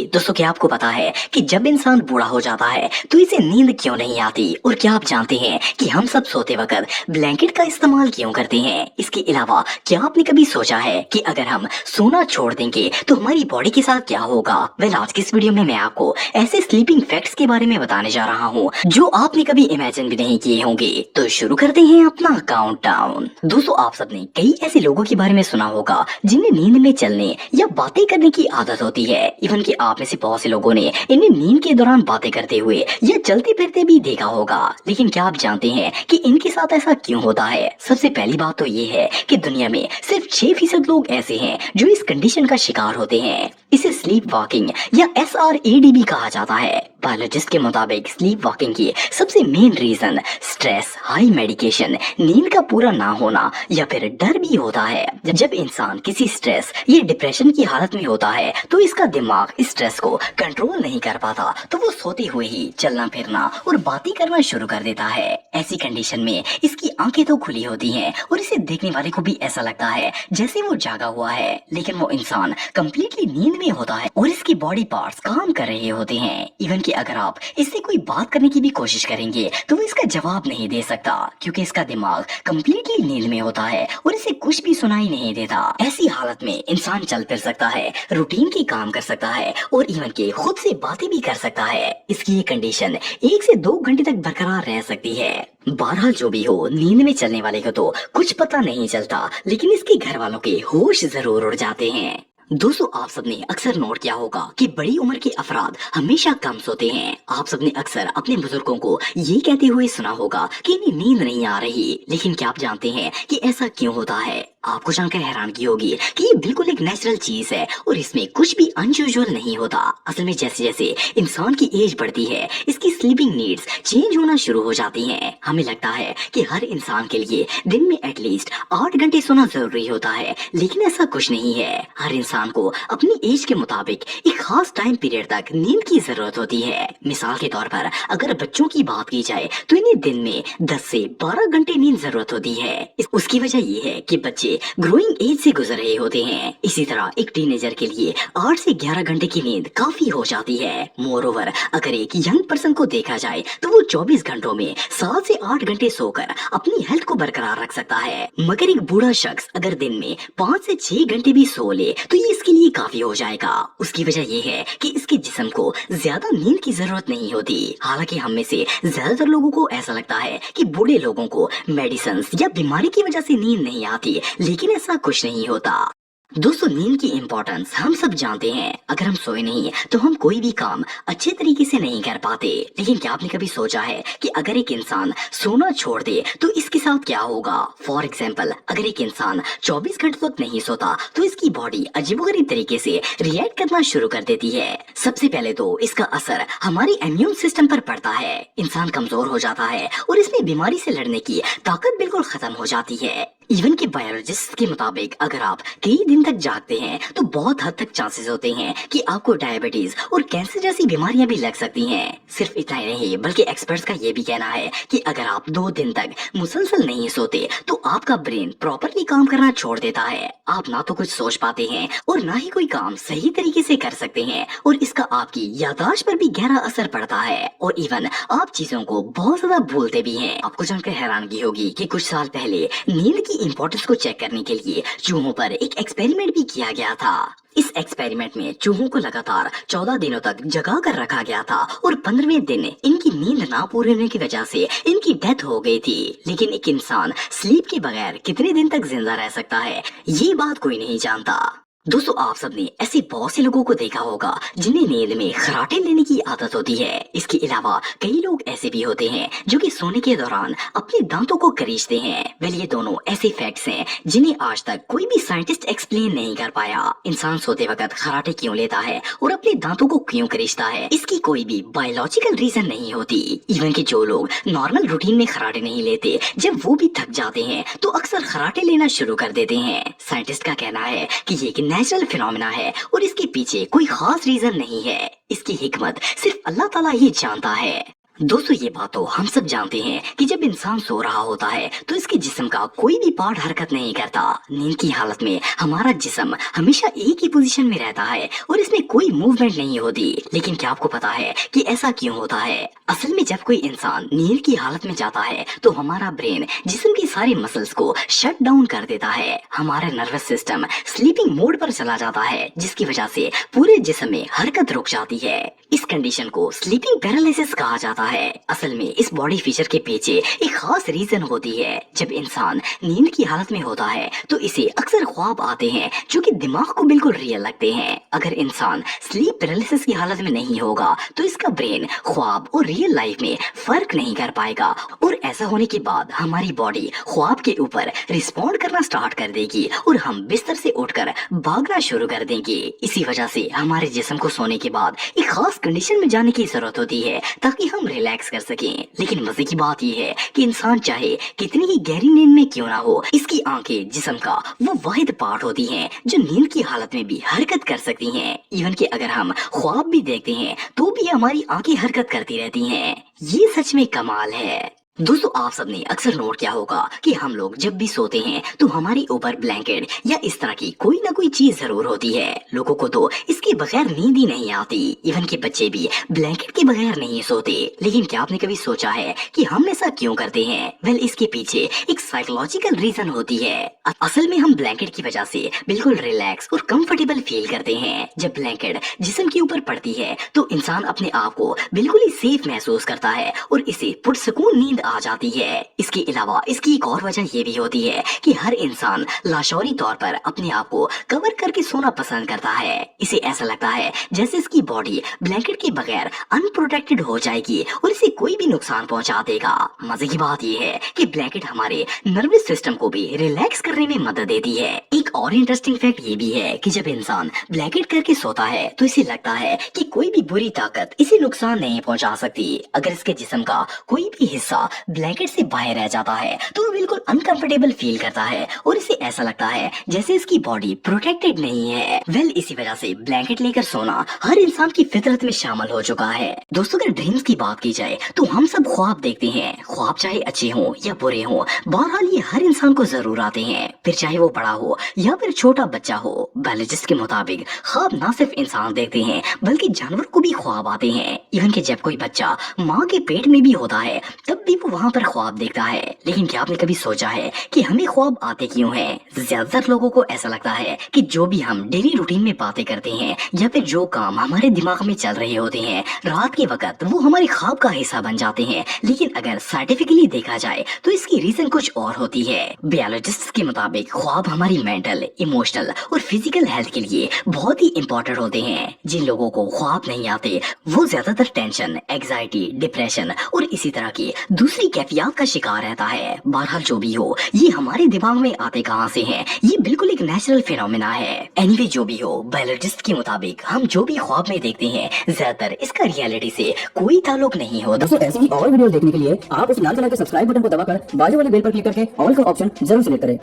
दोस्तों, क्या आपको पता है कि जब इंसान बूढ़ा हो जाता है तो इसे नींद क्यों नहीं आती? और क्या आप जानते हैं कि हम सब सोते वक्त ब्लैंकेट का इस्तेमाल क्यों करते हैं? इसके अलावा क्या आपने कभी सोचा है कि अगर हम सोना छोड़ देंगे तो हमारी बॉडी के साथ क्या होगा? आज की इस वीडियो में मैं आपको ऐसे स्लीपिंग फैक्ट्स के बारे में बताने जा रहा हूँ जो आपने कभी इमेजिन भी नहीं किए होंगे। तो शुरू करते हैं अपना काउंटडाउन। दोस्तों, आप सबने कई ऐसे लोगों के बारे में सुना होगा जिन्हें नींद में चलने या बातें करने की आदत होती है। इवन कि आप में से बहुत से लोगों ने इन्हें नींद के दौरान बातें करते हुए या चलते फिरते भी देखा होगा। लेकिन क्या आप जानते हैं कि इनके साथ ऐसा क्यों होता है? सबसे पहली बात तो ये है कि दुनिया में सिर्फ 6% लोग ऐसे हैं जो इस कंडीशन का शिकार होते हैं। इसे स्लीप वॉकिंग या SRAD भी कहा जाता है। बायोलॉजिस्ट के मुताबिक स्लीप वॉकिंग की सबसे main reason stress, high medication, नींद का पूरा ना होना या फिर डर भी होता है। जब इंसान किसी स्ट्रेस या डिप्रेशन की हालत में होता है तो इसका दिमाग स्ट्रेस को कंट्रोल नहीं कर पाता, तो वो सोते हुए ही चलना फिरना और बातें करना शुरू कर देता है। ऐसी कंडीशन में इसकी आंखें तो खुली होती हैं और इसे देखने वाले को भी ऐसा लगता है जैसे वो जागा हुआ है, लेकिन वो इंसान कम्प्लीटली नींद में होता है और इसकी बॉडी पार्ट्स काम कर रहे होते हैं। इवन कि अगर आप इससे कोई बात करने की भी कोशिश करेंगे तो वो इसका जवाब नहीं दे सकता, क्योंकि इसका दिमाग कम्प्लीटली नींद में होता है और इसे कुछ भी सुनाई नहीं देता। ऐसी हालत में इंसान चल फिर सकता है, रूटीन के काम कर सकता है और इवन के खुद से बातें भी कर सकता है। इसकी ये कंडीशन 1 से 2 घंटे तक बरकरार रह सकती है। बहरहाल जो भी हो, नींद में चलने वाले को तो कुछ पता नहीं चलता, लेकिन इसके घर वालों के होश जरूर उड़ जाते हैं। दोस्तों, आप सबने अक्सर नोट किया होगा कि बड़ी उम्र के अफराद हमेशा कम सोते हैं। आप सबने अक्सर अपने बुजुर्गों को ये कहते हुए सुना होगा कि इन्हें नींद नहीं आ रही। लेकिन क्या आप जानते हैं कि ऐसा क्यों होता है? आपको जानकर हैरानगी होगी कि ये बिल्कुल एक नेचुरल चीज है और इसमें कुछ भी अनयूजुअल नहीं होता। असल में जैसे जैसे इंसान की एज बढ़ती है, इसकी स्लीपिंग नीड्स चेंज होना शुरू हो जाती हैं। हमें लगता है कि हर इंसान के लिए दिन में एटलीस्ट 8 घंटे सोना जरूरी होता है, लेकिन ऐसा कुछ नहीं है। हर इंसान को अपनी एज के मुताबिक एक खास टाइम पीरियड तक नींद की जरूरत होती है। मिसाल के तौर पर अगर बच्चों की बात की जाए तो इन्हें दिन में 10 से 12 घंटे नींद जरूरत होती है। उसकी वजह ये है कि बच्चे ग्रोइंग एज से गुजर रहे होते हैं। इसी तरह एक टीनेजर के लिए 8 से 11 घंटे की नींद काफी हो जाती है। मोर ओवर, अगर एक यंग पर्सन को देखा जाए तो वो 24 घंटों में 7 से 8 घंटे सोकर अपनी हेल्थ को बरकरार रख सकता है। मगर एक बूढ़ा शख्स अगर दिन में 5 से 6 घंटे भी सो ले तो ये इसके लिए काफी हो जाएगा। उसकी वजह ये है कि इसके जिस्म को ज्यादा नींद की जरूरत नहीं होती। हालांकि हम में से ज्यादातर लोगों को ऐसा लगता है कि बूढ़े लोगों को मेडिसिन या बीमारी की वजह से नींद नहीं आती, लेकिन ऐसा कुछ नहीं होता। दोस्तों, नींद की इम्पोर्टेंस हम सब जानते हैं। अगर हम सोए नहीं तो हम कोई भी काम अच्छे तरीके से नहीं कर पाते। लेकिन क्या आपने कभी सोचा है कि अगर एक इंसान सोना छोड़ दे तो इसके साथ क्या होगा? फॉर एग्जाम्पल, अगर एक इंसान 24 घंटे तक नहीं सोता तो इसकी बॉडी अजीबोगरीब तरीके से रिएक्ट करना शुरू कर देती है। सबसे पहले तो इसका असर हमारी इम्यून सिस्टम पर पड़ता है। इंसान कमजोर हो जाता है और इसमें बीमारी से लड़ने की ताकत बिल्कुल खत्म हो जाती है। इवन के बायोलॉजिस्ट के मुताबिक अगर आप कई दिन तक जागते हैं तो बहुत हद तक चांसेस होते हैं कि आपको डायबिटीज और कैंसर जैसी बीमारियां भी लग सकती हैं। सिर्फ इतना ही नहीं, बल्कि एक्सपर्ट्स का ये भी कहना है कि अगर आप 2 दिन तक मुसलसल नहीं सोते तो आपका ब्रेन प्रॉपरली काम करना छोड़ देता है। आप ना तो कुछ सोच पाते हैं और ना ही कोई काम सही तरीके से कर सकते हैं, और इसका आपकी याददाश्त पर भी गहरा असर पड़ता है और इवन आप चीजों को बहुत ज्यादा भूलते भी हैं। आपको जानकर हैरानगी होगी कि कुछ साल पहले नींद की इंपॉर्टेंस को चेक करने के लिए चूहों पर एक एक्सपेरिमेंट भी किया गया था। इस एक्सपेरिमेंट में चूहों को लगातार 14 दिनों तक जगा कर रखा गया था और 15वें दिन इनकी नींद ना पूरी होने की वजह से इनकी डेथ हो गई थी। लेकिन एक इंसान स्लीप के बगैर कितने दिन तक जिंदा रह सकता है, ये बात कोई नहीं जानता। दोस्तों, आप सबने ऐसे बहुत से लोगों को देखा होगा जिन्हें नींद में खर्राटे लेने की आदत होती है। इसके अलावा कई लोग ऐसे भी होते हैं जो कि सोने के दौरान अपने दांतों को करीचते हैं। वेल, ये दोनों ऐसे फैक्ट्स हैं जिन्हें आज तक कोई भी साइंटिस्ट एक्सप्लेन नहीं कर पाया। इंसान सोते वक्त खर्राटे क्यों लेता है और अपने दांतों को क्यों करीचता है, इसकी कोई भी बायोलॉजिकल रीजन नहीं होती। इवन कि जो लोग नॉर्मल रूटीन में खर्राटे नहीं लेते, जब वो भी थक जाते हैं तो अक्सर खर्राटे लेना शुरू कर देते हैं। साइंटिस्ट का कहना है कि ये नेचुरल फिनोमेना है और इसके पीछे कोई खास रीजन नहीं है। इसकी हिकमत सिर्फ अल्लाह ताला ही जानता है। दोस्तों ये बात तो हम सब जानते हैं कि जब इंसान सो रहा होता है तो इसके जिस्म का कोई भी पार्ट हरकत नहीं करता। नींद की हालत में हमारा जिस्म हमेशा एक ही पोजीशन में रहता है और इसमें कोई मूवमेंट नहीं होती। लेकिन क्या आपको पता है कि ऐसा क्यों होता है? असल में जब कोई इंसान नींद की हालत में जाता है तो हमारा ब्रेन जिस्म की सारी मसल्स को शट डाउन कर देता है। हमारा नर्वस सिस्टम स्लीपिंग मोड पर चला जाता है, जिसकी वजह से पूरे जिस्म में हरकत रुक जाती है। इस कंडीशन को स्लीपिंग पैरालिसिस कहा जाता है। असल में इस बॉडी फीचर के पीछे एक खास रीजन होती है। जब इंसान नींद की हालत में होता है तो इसे अक्सर ख्वाब आते हैं जो कि दिमाग को बिल्कुल रियल लगते हैं। अगर इंसान स्लीप पैरालिसिस की हालत में नहीं होगा तो इसका ब्रेन ख्वाब और रियल लाइफ में फर्क नहीं कर पाएगा और ऐसा होने के बाद हमारी बॉडी ख्वाब के ऊपर रिस्पॉन्ड करना स्टार्ट कर देगी और हम बिस्तर से उठकर भागना शुरू कर देंगे। इसी वजह से हमारे जिस्म को सोने के बाद एक खास कंडीशन में जाने की जरूरत होती है ताकि हम रिलैक्स कर सकें। लेकिन मजे की बात यह है कि इंसान चाहे कितनी ही गहरी नींद में क्यों ना हो, इसकी आंखें जिस्म का वो वाहिद पार्ट होती हैं जो नींद की हालत में भी हरकत कर सकती हैं। इवन कि अगर हम ख्वाब भी देखते हैं तो भी हमारी आंखें हरकत करती रहती हैं। ये सच में कमाल है। दोस्तों आप सबने अक्सर नोट किया होगा कि हम लोग जब भी सोते हैं तो हमारे ऊपर ब्लैंकेट या इस तरह की कोई ना कोई चीज जरूर होती है। लोगों को तो इसके बगैर नींद ही नहीं आती। इवन के बच्चे भी ब्लैंकेट के बगैर नहीं सोते। लेकिन क्या आपने कभी सोचा है कि हम ऐसा क्यों करते हैं? वेल, इसके पीछे एक साइकोलॉजिकल रीजन होती है। असल में हम ब्लैंकेट की वजह से बिल्कुल रिलैक्स और कंफर्टेबल फील करते हैं। जब ब्लैंकेट जिस्म के ऊपर पड़ती है तो इंसान अपने आप को बिल्कुल ही सेफ महसूस करता है और इसे पुरसकून नींद आ जाती है। इसके अलावा इसकी एक और वजह ये भी होती है कि हर इंसान लाशौरी तौर पर अपने आप को कवर करके सोना पसंद करता है। इसे ऐसा लगता है जैसे इसकी बॉडी ब्लैंकेट के बगैर अनप्रोटेक्टेड हो जाएगी और इसे कोई भी नुकसान पहुंचा देगा। मजे की बात यह है कि ब्लैंकेट हमारे नर्वस सिस्टम को भी रिलैक्स करने में मदद देती है। एक और इंटरेस्टिंग फैक्ट ये भी है कि जब इंसान ब्लैंकेट करके सोता है तो इसे लगता है कि कोई भी बुरी ताकत इसे नुकसान नहीं पहुंचा सकती। अगर इसके जिस्म का कोई भी हिस्सा ब्लैंकेट से बाहर रह जाता है तो वो बिल्कुल अनकंफर्टेबल फील करता है और इसे ऐसा लगता है जैसे इसकी बॉडी प्रोटेक्टेड नहीं है। वेल, इसी वजह से ब्लैंकेट लेकर सोना हर इंसान की फितरत में शामिल हो चुका है। दोस्तों अगर ड्रीम्स की बात की जाए तो हम सब ख्वाब देखते हैं। ख्वाब चाहे अच्छे हों या बुरे हों, बहरहाल ये हर इंसान को जरूर आते हैं, फिर चाहे वो बड़ा हो या फिर छोटा बच्चा हो। बायोलॉजिस्ट के मुताबिक ख्वाब ना सिर्फ इंसान देखते हैं बल्कि जानवर को भी ख्वाब आते हैं। इवन कि जब कोई बच्चा माँ के पेट में भी होता है तब भी वो वहाँ पर ख्वाब देखता है। लेकिन क्या आपने कभी सोचा है कि हमें ख्वाब आते क्यों हैं? ज्यादातर लोगों को ऐसा लगता है कि जो भी हम डेली रूटीन में बातें करते हैं या फिर जो काम हमारे दिमाग में चल रहे होते हैं रात के वक्त, वो हमारे ख्वाब का हिस्सा बन जाते हैं। लेकिन अगर साइंटिफिकली देखा जाए तो इसकी रीजन कुछ और होती है। बायोलॉजिस्ट के मुताबिक ख्वाब हमारी मेंटल, इमोशनल और फिजिकल हेल्थ के लिए बहुत ही इम्पोर्टेंट होते हैं। जिन लोगों को ख्वाब नहीं आते वो ज्यादातर टेंशन, एंजाइटी, डिप्रेशन और इसी तरह की दूसरी कैफियत का शिकार रहता है। बहरहाल जो भी हो, ये हमारे दिमाग में आते कहाँ से हैं? ये बिल्कुल एक नेचुरल फिनोमेना है। एनीवे जो भी हो, बायोलॉजिस्ट के मुताबिक हम जो भी ख्वाब में देखते हैं ज्यादातर इसका रियलिटी से कोई ताल्लुक नहीं होता। दोस्तों ऐसी ही और वीडियो देखने के लिए आप इस लाल कलर के सब्सक्राइब बटन को दबाकर बाजू वाले बेल पर क्लिक करके ऑल का ऑप्शन जरूर सिलेक्ट करें।